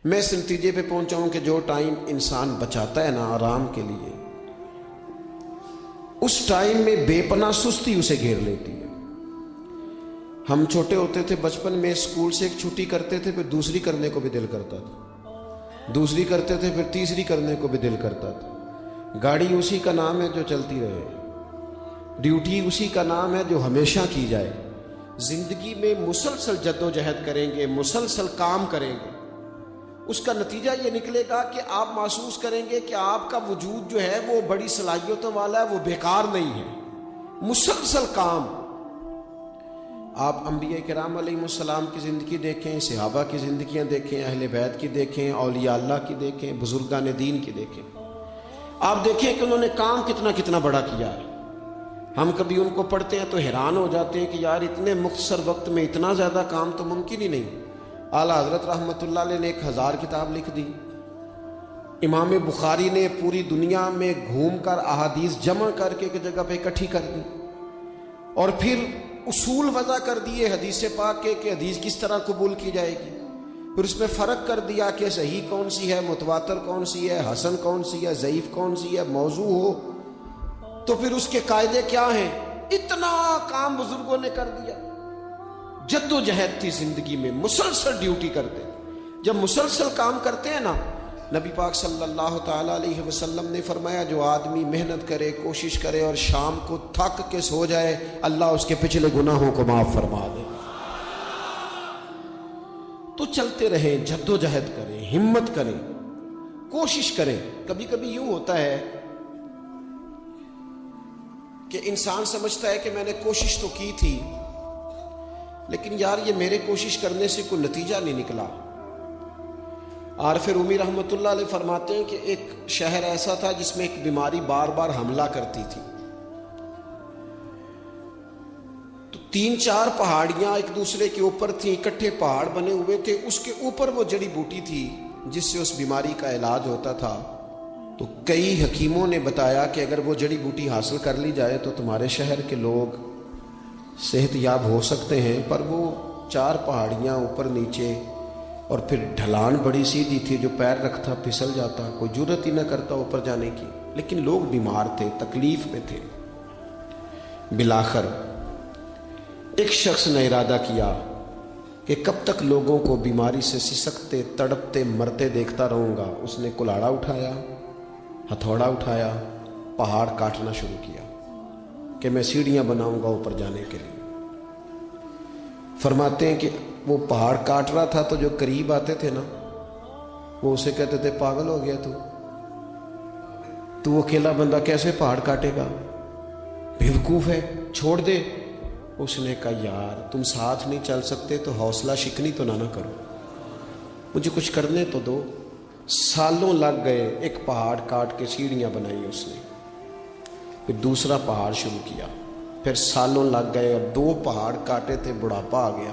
میں اس نتیجے پہ پہنچا ہوں کہ جو ٹائم انسان بچاتا ہے نا آرام کے لیے، اس ٹائم میں بے پناہ سستی اسے گھیر لیتی ہے۔ ہم چھوٹے ہوتے تھے بچپن میں، اسکول سے ایک چھٹی کرتے تھے پھر دوسری کرنے کو بھی دل کرتا تھا، دوسری کرتے تھے پھر تیسری کرنے کو بھی دل کرتا تھا۔ گاڑی اسی کا نام ہے جو چلتی رہے، ڈیوٹی اسی کا نام ہے جو ہمیشہ کی جائے۔ زندگی میں مسلسل جد و جہد کریں گے، مسلسل کام کریں گے، اس کا نتیجہ یہ نکلے گا کہ آپ محسوس کریں گے کہ آپ کا وجود جو ہے وہ بڑی صلاحیتوں والا ہے، وہ بیکار نہیں ہے، مسلسل کام۔ آپ انبیاء کرام علیہ السلام کی زندگی دیکھیں، صحابہ کی زندگیاں دیکھیں، اہل بیت کی دیکھیں، اولیاء اللہ کی دیکھیں، بزرگان دین کی دیکھیں، آپ دیکھیں کہ انہوں نے کام کتنا بڑا کیا ہے۔ ہم کبھی ان کو پڑھتے ہیں تو حیران ہو جاتے ہیں کہ یار اتنے مختصر وقت میں اتنا زیادہ کام تو ممکن ہی نہیں۔ اعلیٰ حضرت رحمۃ اللہ علیہ نے 1000 کتاب لکھ دی، امام بخاری نے پوری دنیا میں گھوم کر احادیث جمع کر کے ایک جگہ پہ اکٹھی کر دی، اور پھر اصول وضع کر دیے حدیث پاک کے کہ حدیث کس طرح قبول کی جائے گی، پھر اس میں فرق کر دیا کہ صحیح کون سی ہے، متواتر کون سی ہے، حسن کون سی ہے، ضعیف کون سی ہے، موضوع ہو تو پھر اس کے قاعدے کیا ہیں۔ اتنا کام بزرگوں نے کر دیا، جد و جہد تھی زندگی میں، مسلسل ڈیوٹی کرتے۔ جب مسلسل کام کرتے ہیں نا، نبی پاک صلی اللہ تعالی علیہ وسلم نے فرمایا جو آدمی محنت کرے، کوشش کرے اور شام کو تھک کے سو جائے، اللہ اس کے پچھلے گناہوں کو معاف فرما دے۔ تو چلتے رہیں، جد و جہد کریں، ہمت کریں، کوشش کریں۔ کبھی کبھی یوں ہوتا ہے کہ انسان سمجھتا ہے کہ میں نے کوشش تو کی تھی لیکن یار یہ میرے کوشش کرنے سے کوئی نتیجہ نہیں نکلا۔ عارف رومی رحمۃ اللہ علیہ فرماتے ہیں کہ ایک شہر ایسا تھا جس میں ایک بیماری بار بار حملہ کرتی تھی، تو 3-4 پہاڑیاں ایک دوسرے کے اوپر تھیں، اکٹھے پہاڑ بنے ہوئے تھے، اس کے اوپر وہ جڑی بوٹی تھی جس سے اس بیماری کا علاج ہوتا تھا۔ تو کئی حکیموں نے بتایا کہ اگر وہ جڑی بوٹی حاصل کر لی جائے تو تمہارے شہر کے لوگ صحت یاب ہو سکتے ہیں، پر وہ 4 پہاڑیاں اوپر نیچے، اور پھر ڈھلان بڑی سیدھی تھی، جو پیر رکھتا پھسل جاتا، کوئی جرت ہی نہ کرتا اوپر جانے کی، لیکن لوگ بیمار تھے، تکلیف میں تھے۔ بالآخر ایک شخص نے ارادہ کیا کہ کب تک لوگوں کو بیماری سے سسکتے، تڑپتے، مرتے دیکھتا رہوں گا۔ اس نے کلاڑا اٹھایا، ہتھوڑا اٹھایا، پہاڑ کاٹنا شروع کیا کہ میں سیڑھیاں بناؤں گا اوپر جانے کے لیے۔ فرماتے ہیں کہ وہ پہاڑ کاٹ رہا تھا تو جو قریب آتے تھے نا، وہ اسے کہتے تھے پاگل ہو گیا تو اکیلا بندہ کیسے پہاڑ کاٹے گا، بیوقوف ہے، چھوڑ دے۔ اس نے کہا یار تم ساتھ نہیں چل سکتے تو حوصلہ شکنی تو نہ کرو، مجھے کچھ کرنے تو دو۔ سالوں لگ گئے، ایک پہاڑ کاٹ کے سیڑھیاں بنائی اس نے، پھر دوسرا پہاڑ شروع کیا، پھر سالوں لگ گئے، اور 2 پہاڑ کاٹے تھے، بڑھاپا آ گیا،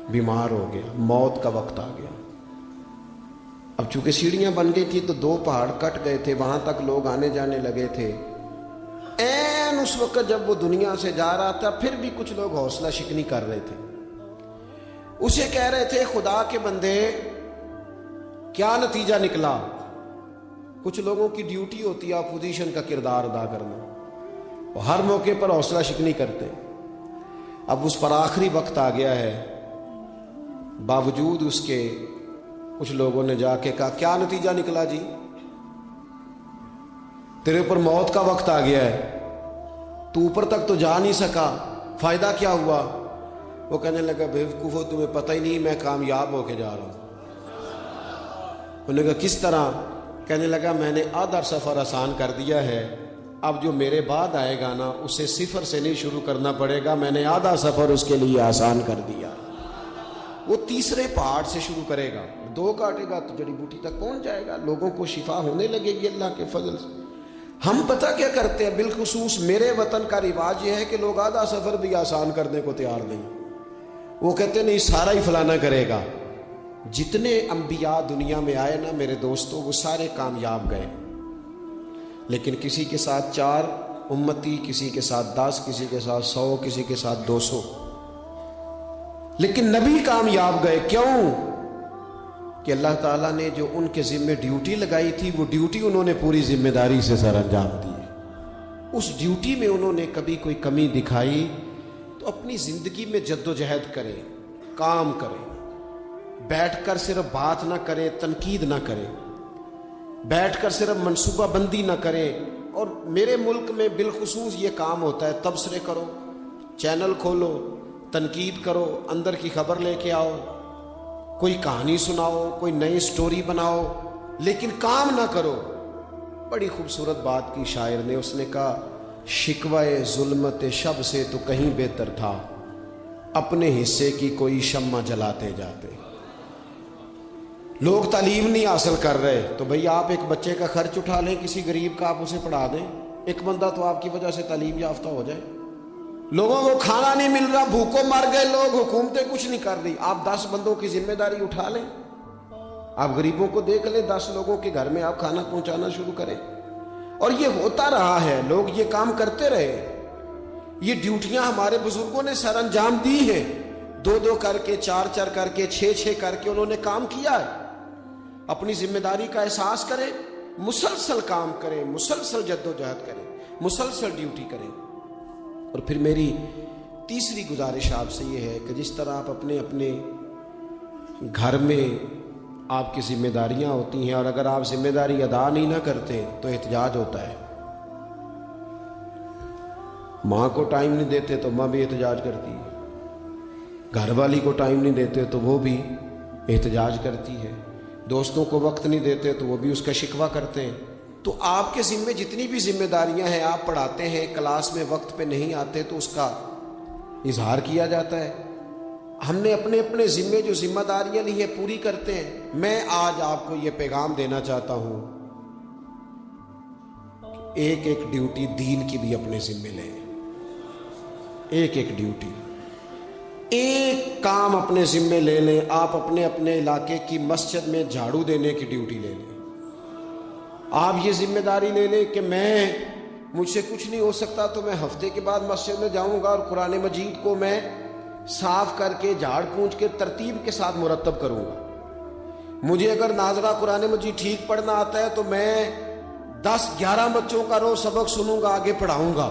بیمار ہو گیا، موت کا وقت آ گیا۔ اب چونکہ سیڑھیاں بن گئی تھی تو 2 پہاڑ کٹ گئے تھے، وہاں تک لوگ آنے جانے لگے تھے۔ این اس وقت جب وہ دنیا سے جا رہا تھا، پھر بھی کچھ لوگ حوصلہ شکنی کر رہے تھے، اسے کہہ رہے تھے خدا کے بندے کیا نتیجہ نکلا۔ کچھ لوگوں کی ڈیوٹی ہوتی ہے اپوزیشن کا کردار ادا کرنا، وہ ہر موقع پر حوصلہ شکنی کرتے ہیں۔ اب اس پر آخری وقت آ گیا ہے، باوجود اس کے کچھ لوگوں نے جا کے کہا کیا نتیجہ نکلا جی، تیرے اوپر موت کا وقت آ گیا ہے، تو اوپر تک تو جا نہیں سکا، فائدہ کیا ہوا؟ وہ کہنے لگا بیوقوفو تمہیں پتہ ہی نہیں میں کامیاب ہو کے جا رہا ہوں۔ انہوں نے کہا کس طرح؟ کہنے لگا میں نے آدھا سفر آسان کر دیا ہے، اب جو میرے بعد آئے گا نا اسے 0 سے نہیں شروع کرنا پڑے گا، میں نے آدھا سفر اس کے لیے آسان کر دیا۔ وہ تیسرے پہاڑ سے شروع کرے گا، 2 کاٹے گا تو جڑی بوٹی تک پہنچ جائے گا، لوگوں کو شفا ہونے لگے گی اللہ کے فضل سے۔ ہم پتہ کیا کرتے ہیں، بالخصوص میرے وطن کا رواج یہ ہے کہ لوگ آدھا سفر بھی آسان کرنے کو تیار نہیں، وہ کہتے نہیں سارا ہی فلانا کرے گا۔ جتنے انبیاء دنیا میں آئے نا میرے دوستوں، وہ سارے کامیاب گئے، لیکن کسی کے ساتھ 4 امتی، کسی کے ساتھ 10، کسی کے ساتھ 100، کسی کے ساتھ 200، لیکن نبی کامیاب گئے۔ کیوں؟ کہ اللہ تعالیٰ نے جو ان کے ذمے ڈیوٹی لگائی تھی وہ ڈیوٹی انہوں نے پوری ذمہ داری سے سر انجام دی. اس ڈیوٹی میں انہوں نے کبھی کوئی کمی دکھائی تو اپنی زندگی میں جد و جہد کریں, کام کریں, بیٹھ کر صرف بات نہ کریں, تنقید نہ کریں, بیٹھ کر صرف منصوبہ بندی نہ کریں. اور میرے ملک میں بالخصوص یہ کام ہوتا ہے, تبصرے کرو, چینل کھولو, تنقید کرو, اندر کی خبر لے کے آؤ, کوئی کہانی سناؤ, کوئی نئی سٹوری بناؤ, لیکن کام نہ کرو. بڑی خوبصورت بات کی شاعر نے, اس نے کہا شکوہ ظلمت شب سے تو کہیں بہتر تھا, اپنے حصے کی کوئی شمع جلاتے جاتے. لوگ تعلیم نہیں حاصل کر رہے تو بھئی آپ ایک بچے کا خرچ اٹھا لیں, کسی غریب کا آپ اسے پڑھا دیں, ایک بندہ تو آپ کی وجہ سے تعلیم یافتہ ہو جائے. لوگوں کو کھانا نہیں مل رہا, بھوکوں مر گئے لوگ, حکومتیں کچھ نہیں کر رہی. آپ 10 بندوں کی ذمہ داری اٹھا لیں, آپ غریبوں کو دیکھ لیں, 10 لوگوں کے گھر میں آپ کھانا پہنچانا شروع کریں. اور یہ ہوتا رہا ہے, لوگ یہ کام کرتے رہے. یہ ڈیوٹیاں ہمارے بزرگوں نے سر انجام دی ہیں, 2 کر کے, 4 کر کے, 6 کر کے انہوں نے کام کیا ہے. اپنی ذمہ داری کا احساس کریں, مسلسل کام کریں, مسلسل جد و جہد کریں, مسلسل ڈیوٹی کریں. اور پھر میری تیسری گزارش آپ سے یہ ہے کہ جس طرح آپ اپنے اپنے گھر میں آپ کی ذمہ داریاں ہوتی ہیں, اور اگر آپ ذمہ داری ادا نہیں نہ کرتے تو احتجاج ہوتا ہے. ماں کو ٹائم نہیں دیتے تو ماں بھی احتجاج کرتی ہے, گھر والی کو ٹائم نہیں دیتے تو وہ بھی احتجاج کرتی ہے, دوستوں کو وقت نہیں دیتے تو وہ بھی اس کا شکوہ کرتے ہیں. تو آپ کے ذمے جتنی بھی ذمہ داریاں ہیں, آپ پڑھاتے ہیں, کلاس میں وقت پہ نہیں آتے تو اس کا اظہار کیا جاتا ہے. ہم نے اپنے اپنے ذمے جو ذمہ داریاں لی ہیں پوری کرتے ہیں. میں آج آپ کو یہ پیغام دینا چاہتا ہوں, ایک ایک ڈیوٹی دین کی بھی اپنے ذمے لیں. ایک ایک ڈیوٹی, ایک کام اپنے ذمے لے لیں. آپ اپنے اپنے علاقے کی مسجد میں جھاڑو دینے کی ڈیوٹی لے لیں. آپ یہ ذمہ داری لے لیں کہ مجھ سے کچھ نہیں ہو سکتا تو میں ہفتے کے بعد مسجد میں جاؤں گا اور قرآن مجید کو میں صاف کر کے, جھاڑ پونچھ کے, ترتیب کے ساتھ مرتب کروں گا. مجھے اگر ناظرہ قرآن مجید ٹھیک پڑھنا آتا ہے تو میں 10-11 بچوں کا روز سبق سنوں گا, آگے پڑھاؤں گا.